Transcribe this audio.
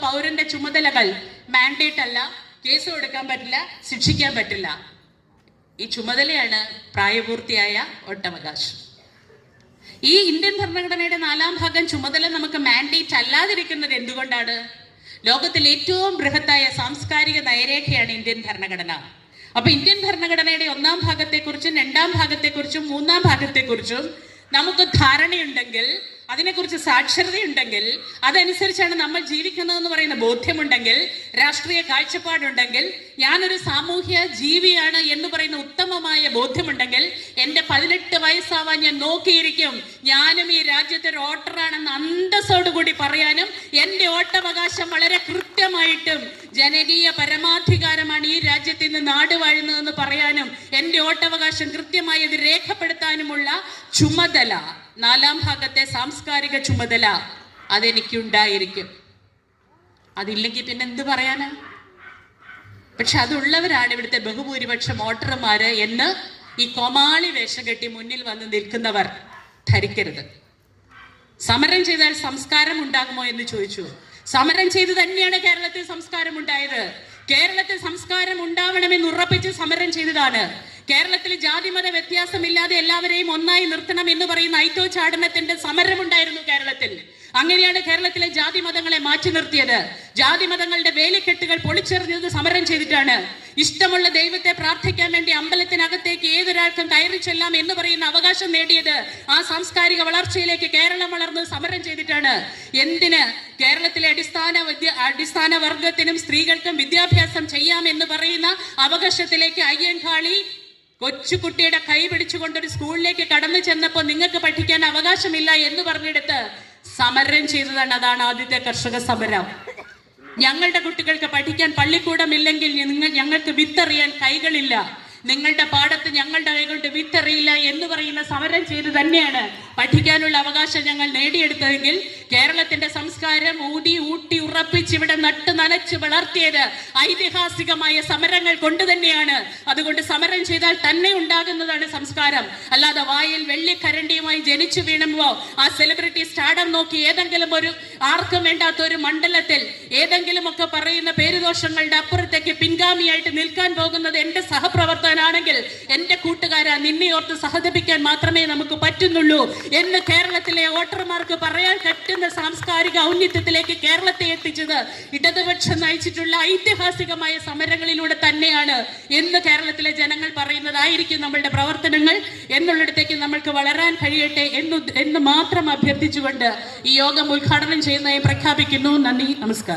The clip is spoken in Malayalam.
പൗരന്റെ ചുമതലകൾ മാൻഡേറ്റ് അല്ല, കേസ് കൊടുക്കാൻ പറ്റില്ല, ശിക്ഷിക്കാൻ പറ്റില്ല. ഈ ചുമതലയാണ് പ്രായപൂർത്തിയായ വോട്ടവകാശം. ഈ ഇന്ത്യൻ ഭരണഘടനയുടെ 4-ാം ഭാഗം ചുമതല നമുക്ക് മാൻഡേറ്റ് അല്ലാതിരിക്കുന്നത് എന്തുകൊണ്ടാണ്? ലോകത്തിലെ ഏറ്റവും ബൃഹത്തായ സാംസ്കാരിക നയരേഖയാണ് ഇന്ത്യൻ ഭരണഘടന. അപ്പൊ ഇന്ത്യൻ ഭരണഘടനയുടെ 1-ാം ഭാഗത്തെക്കുറിച്ചും 2-ാം ഭാഗത്തെക്കുറിച്ചും 3-ാം ഭാഗത്തെക്കുറിച്ചും നമുക്ക് ധാരണയുണ്ടെങ്കിൽ, അതിനെക്കുറിച്ച് സാക്ഷരതയുണ്ടെങ്കിൽ, അതനുസരിച്ചാണ് നമ്മൾ ജീവിക്കുന്നതെന്ന് പറയുന്ന ബോധ്യമുണ്ടെങ്കിൽ, രാഷ്ട്രീയ കാഴ്ചപ്പാടുണ്ടെങ്കിൽ, ഞാനൊരു സാമൂഹ്യ ജീവിയാണ് എന്ന് പറയുന്ന ഉത്തമമായ ബോധ്യമുണ്ടെങ്കിൽ, എൻ്റെ 18 വയസ്സാവാൻ ഞാൻ നോക്കിയിരിക്കും ഞാനും ഈ രാജ്യത്തെ ഒരു വോട്ടറാണെന്ന് അന്തസ്സോടുകൂടി പറയാനും, എൻ്റെ വോട്ടവകാശം വളരെ കൃത്യമായിട്ടും ജനകീയ പരമാധികാരമാണ് ഈ രാജ്യത്ത് ഇന്ന് നാട് വാഴുന്നതെന്ന് പറയാനും, എൻ്റെ വോട്ടവകാശം കൃത്യമായി ഇത് രേഖപ്പെടുത്താനുമുള്ള ചുമതല, 4-ാം ഭാഗത്തെ സാംസ്കാരിക ചുമതല അതെനിക്കുണ്ടായിരിക്കും. അതില്ലെങ്കിൽ പിന്നെ എന്ത് പറയാനാ? പക്ഷെ അതുള്ളവരാണ് ഇവിടുത്തെ ബഹുഭൂരിപക്ഷം വോട്ടർമാര് എന്ന് ഈ കോമാളി വേഷം കെട്ടി മുന്നിൽ വന്ന് നിൽക്കുന്നവർ ധരിക്കരുത്. സമരം ചെയ്താൽ സംസ്കാരം ഉണ്ടാകുമോ എന്ന് ചോദിച്ചു. സമരം ചെയ്ത് തന്നെയാണ് കേരളത്തിൽ സംസ്കാരം ഉണ്ടായത്. കേരളത്തിൽ സംസ്കാരം ഉണ്ടാവണമെന്ന് ഉറപ്പിച്ച് സമരം ചെയ്തതാണ്. കേരളത്തിൽ ജാതിമത വ്യത്യാസമില്ലാതെ എല്ലാവരെയും ഒന്നായി നിർത്തണം എന്ന് പറയുന്ന ഐത്തോച്ചാടനത്തിന്റെ സമരമുണ്ടായിരുന്നു കേരളത്തിൽ. അങ്ങനെയാണ് കേരളത്തിലെ ജാതി മതങ്ങളെ മാറ്റി നിർത്തിയത്. ജാതി മതങ്ങളുടെ വേലിക്കെട്ടുകൾ പൊളിച്ചെറിഞ്ഞത് സമരം ചെയ്തിട്ടാണ്. ഇഷ്ടമുള്ള ദൈവത്തെ പ്രാർത്ഥിക്കാൻ വേണ്ടി അമ്പലത്തിനകത്തേക്ക് ഏതൊരാൾക്കും കയറി ചെല്ലാം എന്ന് പറയുന്ന അവകാശം നേടിയത് ആ സാംസ്കാരിക വളർച്ചയിലേക്ക് കേരളം വളർന്നത് സമരം ചെയ്തിട്ടാണ്. എന്തിന്? കേരളത്തിലെ അടിസ്ഥാന വർഗത്തിനും സ്ത്രീകൾക്കും വിദ്യാഭ്യാസം ചെയ്യാം എന്ന് പറയുന്ന അവകാശത്തിലേക്ക് അയ്യൻകാളി കൊച്ചുകുട്ടിയുടെ കൈ പിടിച്ചുകൊണ്ടൊരു സ്കൂളിലേക്ക് കടന്നു ചെന്നപ്പോൾ നിങ്ങൾക്ക് പഠിക്കാൻ അവകാശമില്ല എന്ന് പറഞ്ഞെടുത്ത് സമരം ചെയ്തതാണ്. അതാണ് ആദ്യത്തെ കർഷക സമരം. ഞങ്ങളുടെ കുട്ടികൾക്ക് പഠിക്കാൻ പള്ളിക്കൂടമില്ലെങ്കിൽ ഞങ്ങൾക്ക് വിത്തെറിയാൻ കൈകളില്ല, നിങ്ങളുടെ പാടത്ത് ഞങ്ങളുടെ കൈകൊണ്ട് വിത്തെറിയില്ല എന്ന് പറയുന്ന സമരം ചെയ്ത് തന്നെയാണ് പഠിക്കാനുള്ള അവകാശം ഞങ്ങൾ നേടിയെടുത്തതെങ്കിൽ കേരളത്തിന്റെ സംസ്കാരം ഊട്ടി ഉറപ്പിച്ച് ഇവിടെ നട്ടു നനച്ച് വളർത്തിയത് ഐതിഹാസികമായ സമരങ്ങൾ കൊണ്ട് തന്നെയാണ്. അതുകൊണ്ട് സമരം ചെയ്താൽ തന്നെ ഉണ്ടാകുന്നതാണ് സംസ്കാരം. അല്ലാതെ വായിൽ വെള്ളിക്കരണ്ടിയുമായി ജനിച്ചു വീണുമ്പോ ആ സെലിബ്രിറ്റി സ്റ്റാർഡം നോക്കി ഏതെങ്കിലും ഒരു ആർക്കും വേണ്ടാത്ത ഒരു മണ്ഡലത്തിൽ ഏതെങ്കിലും ഒക്കെ പറയുന്ന പേരുദോഷങ്ങളുടെ അപ്പുറത്തേക്ക് പിൻഗാമിയായിട്ട് നിൽക്കാൻ പോകുന്നത് എന്റെ സഹപ്രവർത്തകനാണെങ്കിൽ എന്റെ കൂട്ടുകാരാ, നിന്നെ ഓർത്ത് സഹതപിക്കാൻ മാത്രമേ നമുക്ക് പറ്റുന്നുള്ളൂ എന്ന് കേരളത്തിലെ വോട്ടർമാർക്ക് പറയാൻ പറ്റുന്ന സാംസ്കാരിക ഔന്നത്യത്തിലേക്ക് കേരളത്തെ എത്തിച്ചത് ഇടതുപക്ഷം നയിച്ചിട്ടുള്ള ഐതിഹാസികമായ സമരങ്ങളിലൂടെ തന്നെയാണ് എന്ന് കേരളത്തിലെ ജനങ്ങൾ പറയുന്നതായിരിക്കും നമ്മളുടെ പ്രവർത്തനങ്ങൾ എന്നുള്ളിടത്തേക്ക് നമ്മൾക്ക് വളരാൻ കഴിയട്ടെ എന്ന് മാത്രം അഭ്യർത്ഥിച്ചുകൊണ്ട് ഈ യോഗം ഉദ്ഘാടനം ചെയ്യുന്നതായി പ്രഖ്യാപിക്കുന്നു. നന്ദി, നമസ്കാരം.